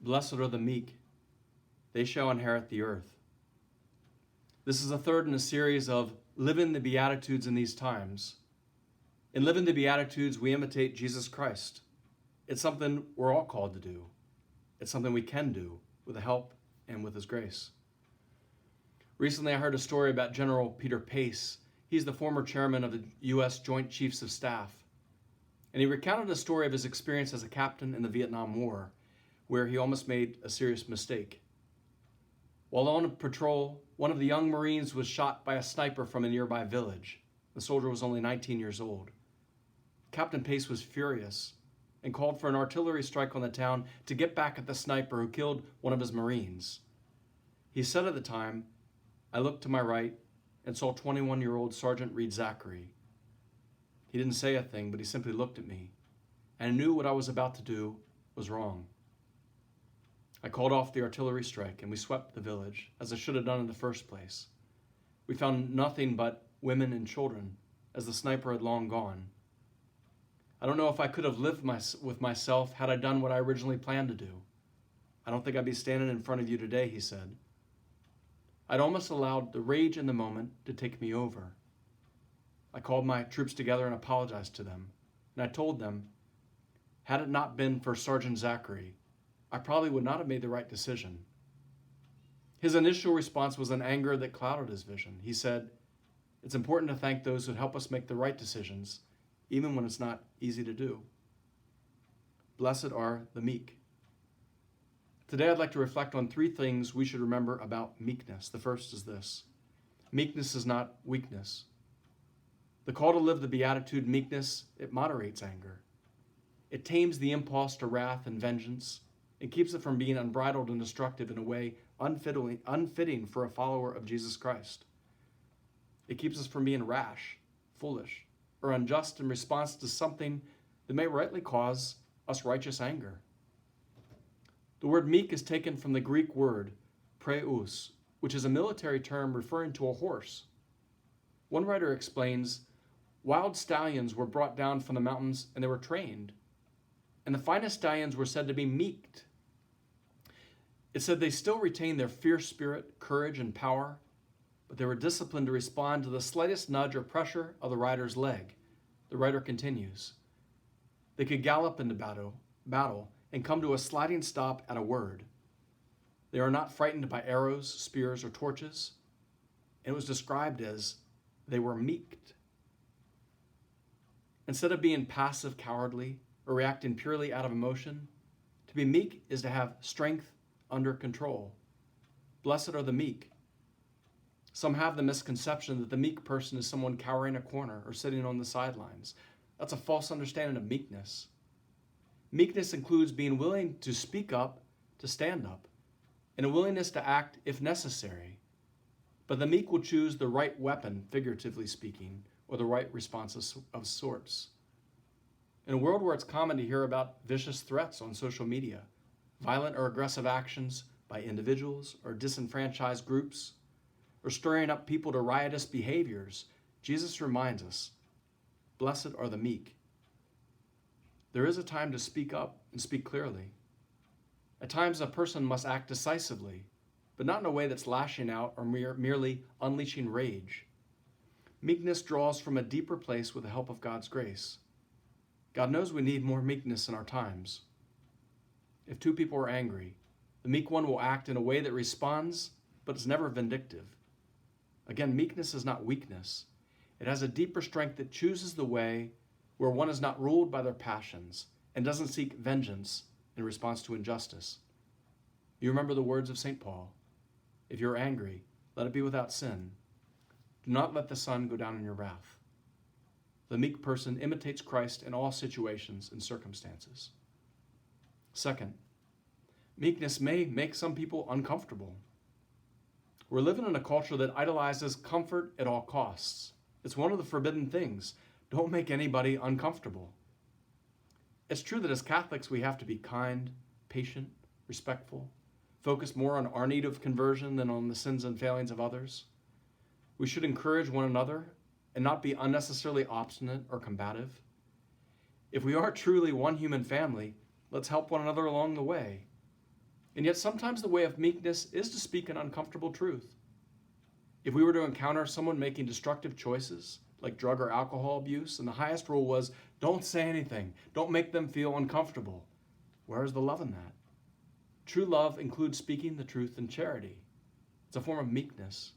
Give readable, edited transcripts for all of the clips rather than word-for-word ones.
Blessed are the meek, they shall inherit the earth. This is the third in a series of living the Beatitudes in these times. In living the Beatitudes, we imitate Jesus Christ. It's something we're all called to do. It's something we can do with the help and with His grace. Recently, I heard a story about General Peter Pace. He's the former chairman of the U.S. Joint Chiefs of Staff. And he recounted a story of his experience as a captain in the Vietnam War, where he almost made a serious mistake. While on a patrol, one of the young Marines was shot by a sniper from a nearby village. The soldier was only 19 years old. Captain Pace was furious and called for an artillery strike on the town to get back at the sniper who killed one of his Marines. He said at the time, "I looked to my right and saw 21-year-old Sergeant Reed Zachary. He didn't say a thing, but he simply looked at me, and I knew what I was about to do was wrong. I called off the artillery strike, and we swept the village, as I should have done in the first place. We found nothing but women and children, as the sniper had long gone. I don't know if I could have lived with myself had I done what I originally planned to do. I don't think I'd be standing in front of you today," he said. "I'd almost allowed the rage in the moment to take me over. I called my troops together and apologized to them, and I told them, had it not been for Sergeant Zachary, I probably would not have made the right decision." His initial response was an anger that clouded his vision. He said, "It's important to thank those who help us make the right decisions, even when it's not easy to do." Blessed are the meek. Today I'd like to reflect on 3 things we should remember about meekness. The first is this: meekness is not weakness. The call to live the Beatitude meekness, it moderates anger. It tames the impulse to wrath and vengeance. It keeps it from being unbridled and destructive in a way unfitting for a follower of Jesus Christ. It keeps us from being rash, foolish, or unjust in response to something that may rightly cause us righteous anger. The word meek is taken from the Greek word praeus, which is a military term referring to a horse. One writer explains, wild stallions were brought down from the mountains and they were trained. And the finest stallions were said to be meeked. It said they still retained their fierce spirit, courage, and power, but they were disciplined to respond to the slightest nudge or pressure of the rider's leg. The writer continues, they could gallop into battle and come to a sliding stop at a word. They are not frightened by arrows, spears, or torches. And it was described as they were meeked. Instead of being passive, cowardly, or reacting purely out of emotion, to be meek is to have strength under control. Blessed are the meek. Some have the misconception that the meek person is someone cowering in a corner or sitting on the sidelines. That's a false understanding of meekness. Meekness includes being willing to speak up, to stand up, and a willingness to act if necessary. But the meek will choose the right weapon, figuratively speaking, or the right response of sorts. In a world where it's common to hear about vicious threats on social media, violent or aggressive actions by individuals or disenfranchised groups, or stirring up people to riotous behaviors, Jesus reminds us, blessed are the meek. There is a time to speak up and speak clearly. At times, a person must act decisively, but not in a way that's lashing out or merely unleashing rage. Meekness draws from a deeper place with the help of God's grace. God knows we need more meekness in our times. If 2 people are angry, the meek one will act in a way that responds, but is never vindictive. Again, meekness is not weakness. It has a deeper strength that chooses the way where one is not ruled by their passions and doesn't seek vengeance in response to injustice. You remember the words of St. Paul, if you're angry, let it be without sin. Do not let the sun go down in your wrath. The meek person imitates Christ in all situations and circumstances. Second, meekness may make some people uncomfortable. We're living in a culture that idolizes comfort at all costs. It's one of the forbidden things. Don't make anybody uncomfortable. It's true that as Catholics we have to be kind, patient, respectful, focus more on our need of conversion than on the sins and failings of others. We should encourage one another and not be unnecessarily obstinate or combative. If we are truly one human family, let's help one another along the way. And yet sometimes the way of meekness is to speak an uncomfortable truth. If we were to encounter someone making destructive choices, like drug or alcohol abuse, and the highest rule was, don't say anything, don't make them feel uncomfortable, where is the love in that? True love includes speaking the truth in charity. It's a form of meekness.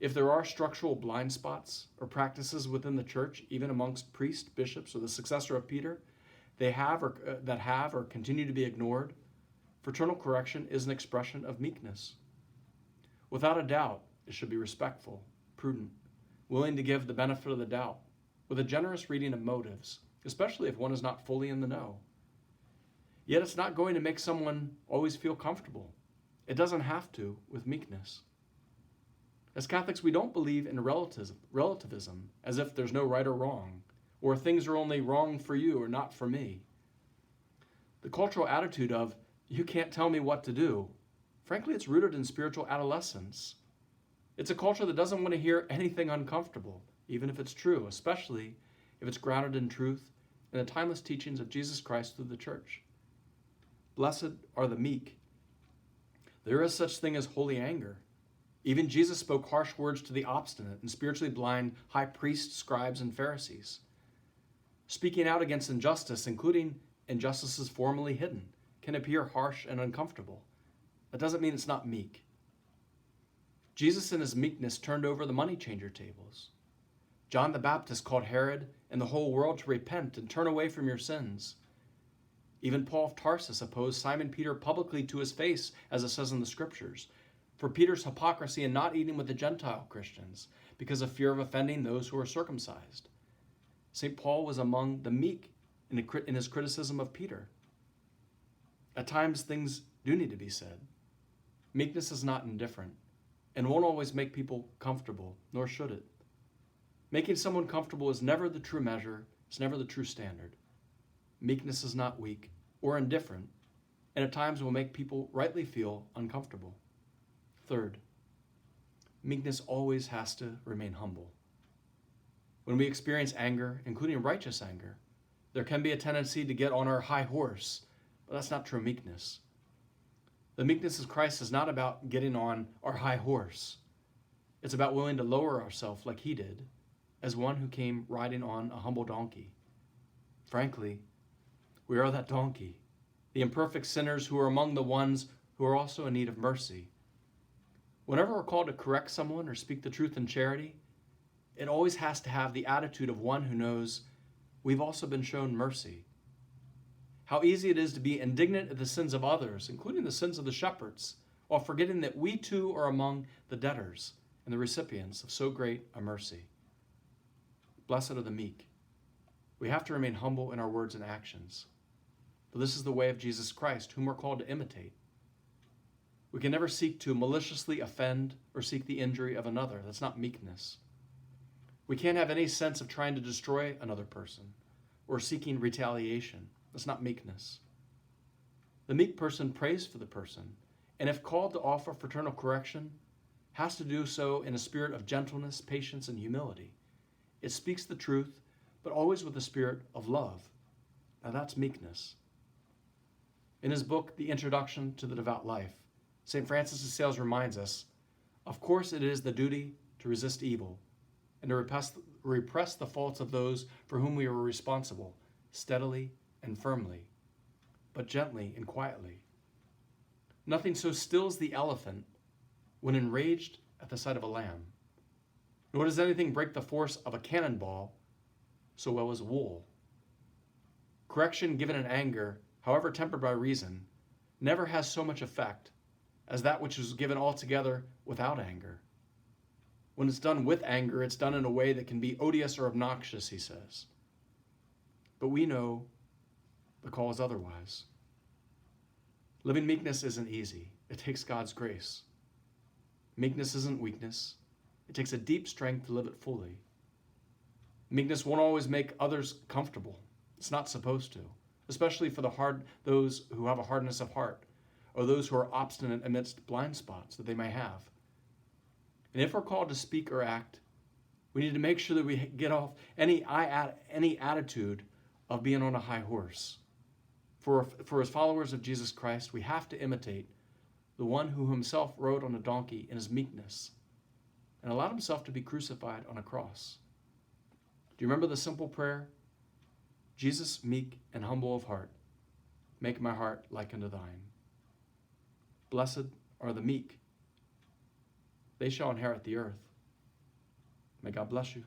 If there are structural blind spots or practices within the church, even amongst priests, bishops, or the successor of Peter, that have or continue to be ignored, fraternal correction is an expression of meekness. Without a doubt, it should be respectful, prudent, willing to give the benefit of the doubt, with a generous reading of motives, especially if one is not fully in the know. Yet it's not going to make someone always feel comfortable. It doesn't have to with meekness. As Catholics, we don't believe in relativism, as if there's no right or wrong, or things are only wrong for you or not for me. The cultural attitude of, you can't tell me what to do, frankly, it's rooted in spiritual adolescence. It's a culture that doesn't want to hear anything uncomfortable, even if it's true, especially if it's grounded in truth and the timeless teachings of Jesus Christ through the church. Blessed are the meek. There is such thing as holy anger. Even Jesus spoke harsh words to the obstinate and spiritually blind high priests, scribes, and Pharisees. Speaking out against injustice, including injustices formerly hidden, can appear harsh and uncomfortable. That doesn't mean it's not meek. Jesus in his meekness turned over the money changer tables. John the Baptist called Herod and the whole world to repent and turn away from your sins. Even Paul of Tarsus opposed Simon Peter publicly to his face, as it says in the scriptures, for Peter's hypocrisy in not eating with the Gentile Christians because of fear of offending those who are circumcised. St. Paul was among the meek in his criticism of Peter. At times, things do need to be said. Meekness is not indifferent and won't always make people comfortable, nor should it. Making someone comfortable is never the true measure, it's never the true standard. Meekness is not weak or indifferent, and at times will make people rightly feel uncomfortable. Third, meekness always has to remain humble. When we experience anger, including righteous anger, there can be a tendency to get on our high horse, but that's not true meekness. The meekness of Christ is not about getting on our high horse. It's about willing to lower ourselves like he did, as one who came riding on a humble donkey. Frankly, we are that donkey, the imperfect sinners who are among the ones who are also in need of mercy. Whenever we're called to correct someone or speak the truth in charity, it always has to have the attitude of one who knows we've also been shown mercy. How easy it is to be indignant at the sins of others, including the sins of the shepherds, while forgetting that we too are among the debtors and the recipients of so great a mercy. Blessed are the meek. We have to remain humble in our words and actions. For this is the way of Jesus Christ, whom we're called to imitate. We can never seek to maliciously offend or seek the injury of another. That's not meekness. We can't have any sense of trying to destroy another person or seeking retaliation. That's not meekness. The meek person prays for the person, and if called to offer fraternal correction, has to do so in a spirit of gentleness, patience, and humility. It speaks the truth, but always with a spirit of love. Now that's meekness. In his book, The Introduction to the Devout Life, St. Francis of Sales reminds us, of course it is the duty to resist evil and to repress the faults of those for whom we are responsible, steadily and firmly, but gently and quietly. Nothing so stills the elephant when enraged at the sight of a lamb, nor does anything break the force of a cannonball so well as wool. Correction given in anger, however tempered by reason, never has so much effect as that which is given altogether without anger. When it's done with anger, it's done in a way that can be odious or obnoxious, he says. But we know the call is otherwise. Living meekness isn't easy. It takes God's grace. Meekness isn't weakness. It takes a deep strength to live it fully. Meekness won't always make others comfortable. It's not supposed to, especially for those who have a hardness of heart, or those who are obstinate amidst blind spots that they may have. And if we're called to speak or act, we need to make sure that we get off any attitude of being on a high horse. as followers of Jesus Christ, we have to imitate the one who himself rode on a donkey in his meekness and allowed himself to be crucified on a cross. Do you remember the simple prayer? Jesus, meek and humble of heart, make my heart like unto thine. Blessed are the meek. They shall inherit the earth. May God bless you.